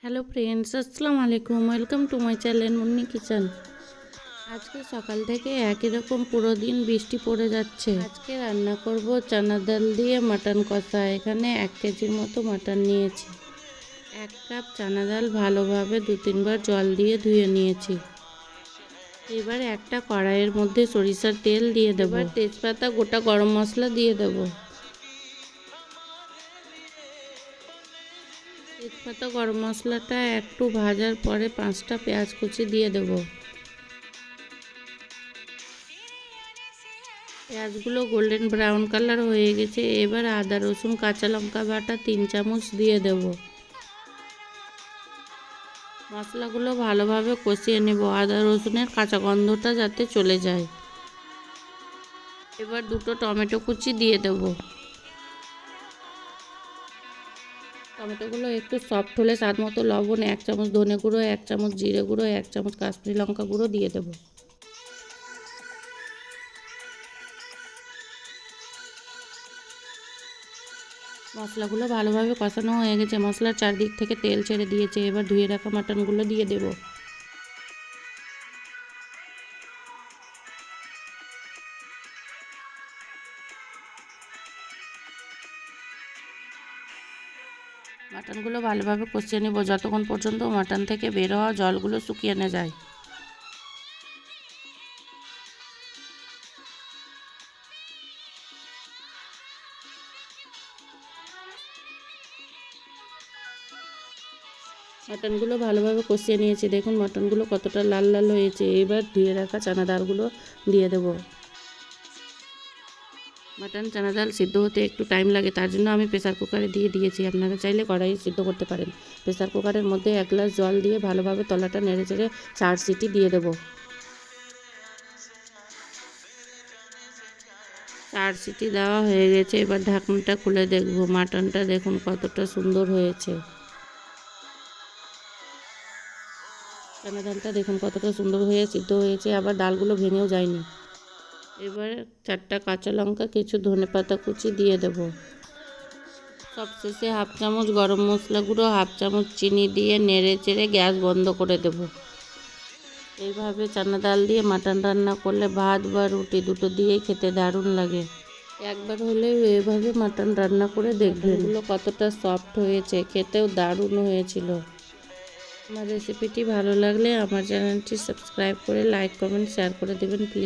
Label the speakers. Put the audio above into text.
Speaker 1: Hello friends, আসসালামু আলাইকুম। Welcome to my channel Munni kitchen. আজকে সকাল থেকে একই রকম পুরো দিন বৃষ্টি পড়ে যাচ্ছে। আজকে রান্না করব চানা ডাল দিয়ে মাটন কষা। এখানে 1 কেজির মতো মাটন নিয়েছি। 1 কাপ চানা ডাল ভালোভাবে 2-3 বার জল দিয়ে ধুয়ে নিয়েছি। এবার একটা কড়াইয়ের মধ্যে সরিষার তেল দিয়ে দেব। এবার তেজপাতা, গোটা গরম মশলা দিয়ে দেব। তেজপাতা গরম মশলাটা একটু ভাজার পরে 5টা পেঁয়াজ কুচি দিয়ে দেব। পেঁয়াজগুলো গোল্ডেন ব্রাউন কালার হয়ে গেছে। এবার আদা রসুন কাঁচা লঙ্কা বাটা 3 চামচ দিয়ে দেব। মশলাগুলো ভালোভাবে কষিয়ে নেব, আদা রসুনের কাঁচা গন্ধটা যাতে চলে যায়। এবার 2টো টমেটো কুচি দিয়ে দেব। টমেটোগুলো একটু সফট হলে স্বাদ মতো লবণ, 1 চামচ ধনে গুঁড়ো, 1 চামচ জিরে গুঁড়ো, 1 চামচ কাশ্মীরি লঙ্কা গুঁড়ো দিয়ে দেব। মশলাগুলো ভালোভাবে কষানো হয়ে গেছে, মশলার চারদিক থেকে তেল ছেড়ে দিয়েছে। এবার ধুয়ে রাখা মাটনগুলো দিয়ে দেব। মাটনগুলো ভালোভাবে কষিয়ে নেব যতক্ষণ পর্যন্ত মাটন থেকে বের হওয়া জলগুলো শুকিয়ে না যায়। মাটনগুলো ভালোভাবে কষিয়ে নিয়েছি। দেখুন মাটনগুলো কতটা লাল লাল হয়েছে। এবার ধুয়ে রাখা চানা ডালগুলো দিয়ে দেব। মাটন চানা ডাল সিদ্ধ হতে একটু টাইম লাগে, তার জন্য আমি প্রেসার কুকারে দিয়ে দিয়েছি। আপনারা চাইলে কড়াইয়ে সিদ্ধ করতে পারেন। প্রেসার কুকারের মধ্যে 1 গ্লাস জল দিয়ে ভালোভাবে তলাটা নেড়ে চেড়ে 4 সিটি দিয়ে দেব। 4 সিটি দেওয়া হয়ে গেছে। এবার ঢাকনাটা খুলে দেখব। মাটনটা দেখুন কতটা সুন্দর হয়েছে। চানা ডালটা দেখুন কতটা সুন্দর হয়ে সিদ্ধ হয়েছে, আবার ডালগুলো ভেঙেও যায়নি। এবার 4টা কাঁচা লঙ্কা, কিছু ধনেপাতা কুচি দিয়ে দেব। সবশেষে 1/2 চামচ গরম মশলা গুঁড়ো, 1/2 চামচ চিনি দিয়ে নেড়ে চেড়ে গ্যাস বন্ধ করে দেব। এইভাবে চানা ডাল দিয়ে মাটন রান্না করলে ভাত বা রুটি দুটো দিয়েই খেতে দারুণ লাগে। একবার হলেও এভাবে মাটন রান্না করে দেখবেন। এগুলো কতটা সফট হয়েছে, খেতেও দারুণ হয়েছিল। আমার রেসিপিটি ভালো লাগলে আমার চ্যানেলটি সাবস্ক্রাইব করে লাইক কমেন্ট শেয়ার করে দেবেন প্লিজ।